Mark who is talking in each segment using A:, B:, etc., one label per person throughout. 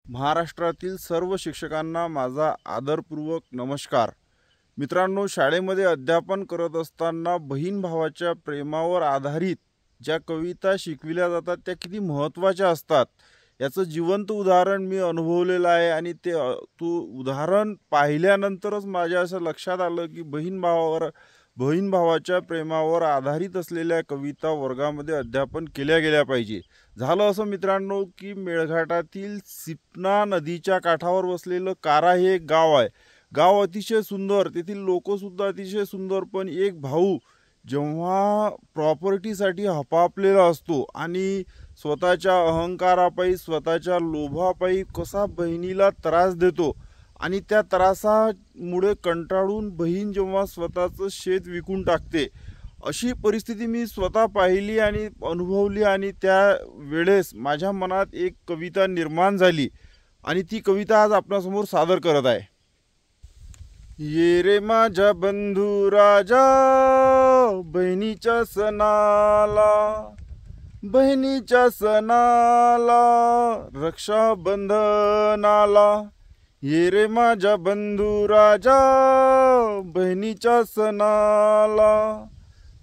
A: महाराष्ट्रातील सर्व शिक्षकांना माझा आदरपूर्वक नमस्कार। मित्रांनो, शाळेमध्ये अध्यापन करत असताना बहीण भावाच्या प्रेमावर आधारित ज्या कविता शिकविल्या जातात त्या किती महत्त्वाच्या असतात याचं जिवंत उदाहरण मी अनुभवलेलं आहे। आणि ते उदाहरण पाहिल्यानंतरच माझ्या असं लक्षात आलं की बहीण भावाच्या प्रेमावर आधारित असलेल्या कविता वर्गामध्ये अध्यापन केल्या गेल्या पाहिजे। झालं असं मित्रांनो की मेळघाटातील सिपना नदीच्या काठावर वसलेलं कारा हे एक गाव आहे। गाव अतिशय सुंदर, तेथील लोक सुद्धा अतिशय सुंदर। पण एक भाऊ जेव्हा प्रॉपर्टीसाठी हपापलेला असतो आणि स्वतःच्या अहंकारापायी स्वतःच्या लोभापायी कसा बहिणीला त्रास देतो आणि त्या त्रासामुळे कंटाळून बहीण जेव्हा स्वतःचं शेत विकून टाकते, अशी परिस्थिती मी स्वतः पाहिली आणि अनुभवली। आणि त्या वेळेस माझ्या मनात एक कविता निर्माण झाली आणि ती कविता आज आपल्यासमोर सादर करत आहे। ये रे माझ्या बंधू राजा बहिणीच्या सणाला, बहिणीच्या सणाला रक्षाबंधनाला। ये रे माझ्या बंधू राजा बहिणीच्या सणाला,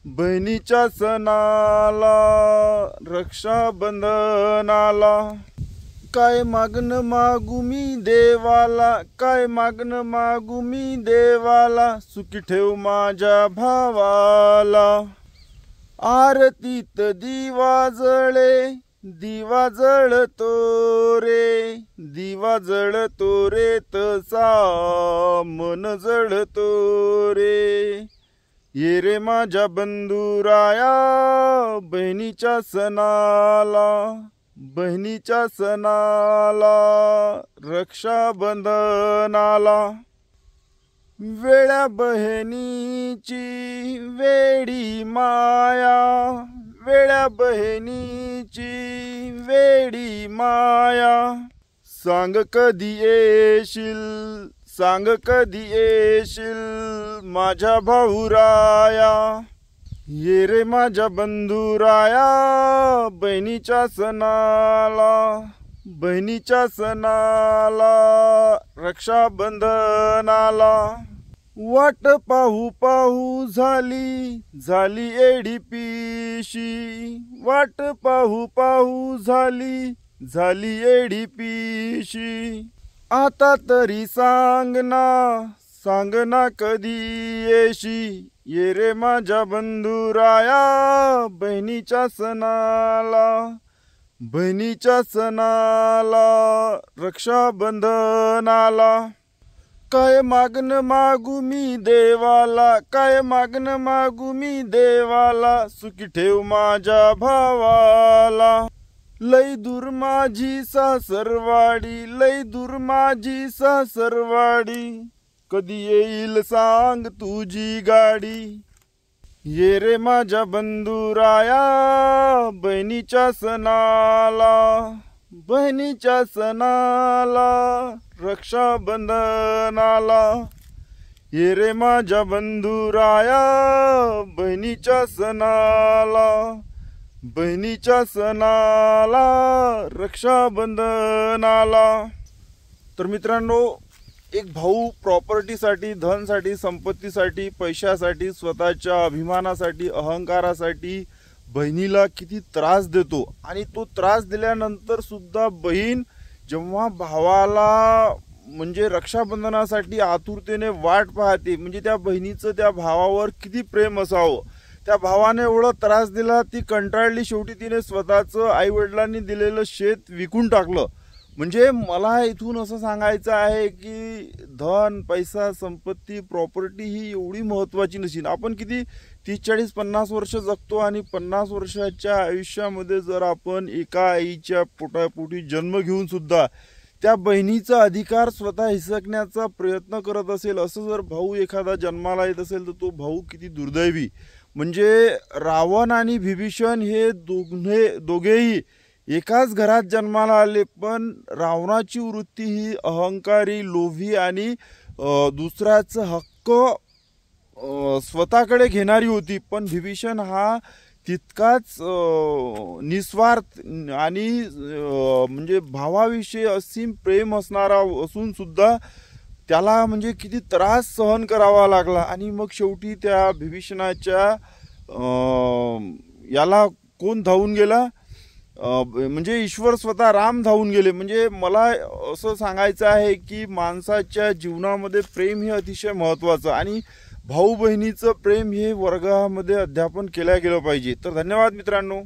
A: बहिणीच्या सणाला रक्षाबंधनाला। काय मागणं मागू मी देवाला, काय मागणं मागू मी देवाला, सुखी ठेव माझ्या भावाला। आरतीत दिवा जळे, दिवा जळतो रे, दिवा जळतो रे तसा मन जळतो रे। ये रे माझ्या बंधुराया बहिणीच्या सणाला, बहिणीच्या सणाला रक्षाबंधनाला। वेड्या बहिणीची वेडी माया, वेड्या बहिणीची वेडी माया। सांग कधी येशील, सांग कधी येशील माझ्या भाऊराया। ये रे माझ्या बंधुराया बहिणीच्या सणाला, बहिणीच्या सणाला रक्षाबंधनाला। वाट पाहू पाहू झाली, झाली एडी पिशी, वाट पाहू पाहू झाली, झाली एडी पिशी। आता तरी सांग ना, सांग ना कधी येशी। ये रे माझ्या बंधुराया बहिणीच्या सणाला, बहिणीच्या सणाला रक्षाबंधनाला। काय मागणं मागू मी देवाला, काय मागणं मागू मी देवाला, सुखी ठेव माझ्या भावाला। लई दूर माझी सासरवाडी, लई दूर माझी सासरवाडी, कधी येईल सांग तुझी गाडी। ये रे माझ्या बंधुराया बहिणीच्या सणाला, बहिणीच्या सणाला रक्षाबंधनाला। ये रे माझ्या बंधुराया बहिणीच्या सणाला, बहिणीच्या सणाला रक्षाबंधनाला। तर मित्रांनो, एक भाऊ प्रॉपर्टीसाठी, धनसाठी, संपत्तीसाठी, पैशासाठी, स्वतःच्या अभिमानासाठी, अहंकारासाठी बहिणीला किती त्रास देतो। आणि तो त्रास दिल्यानंतर सुद्धा बहीण जेव्हा भावाला म्हणजे रक्षाबंधनासाठी आतुरतेने वाट पाहते, म्हणजे त्या बहिणीचं त्या भावावर किती प्रेम असावं। त्या भावाने एवढा त्रास दिला, ती कंटाळली, शेवटी तिने स्वतःचं आईवडिलांनी दिलेलं शेत विकून टाकलं। म्हणजे मला इथून असं सांगायचं आहे की धन, पैसा, संपत्ती, प्रॉपर्टी ही एवढी महत्त्वाची नसेल। आपण किती 30, 40, 50 वर्ष जगतो आणि 50 वर्षाच्या आयुष्यामध्ये जर आपण एका आईच्या पोटापोटी जन्म घेऊन सुद्धा त्या बहिणीचा अधिकार स्वतः हिसकण्याचा प्रयत्न करत असेल, असं जर भाऊ एखादा जन्माला येत असेल तर तो भाऊ किती दुर्दैवी। म्हणजे रावण आणि विभीषण हे दोघेही एकाच घरात जन्माला आले, पण रावणाची वृत्ती ही अहंकारी, लोभी आणि दुसऱ्याचा हक्क स्वतःकडे घेणारी होती। पण विभीषण हा तितकाच निस्वार्थ आणि म्हणजे भावाविषयी असीम प्रेम असणारा असून सुद्धा त्याला म्हणजे किती त्रास सहन करावा लागला आणि मग शेवटी त्या विभीषणाच्या याला कोण धावून गेला, म्हणजे ईश्वर स्वतः राम धावून गेले. म्हणजे मला असं सांगायचं आहे की माणसाच्या जीवनामध्ये प्रेम हे अतिशय महत्त्वाचं आणि भाऊ बहिणीचं प्रेम हे वर्गामध्ये अध्यापन केलं गेलं पाहिजे. तर धन्यवाद मित्रांनो.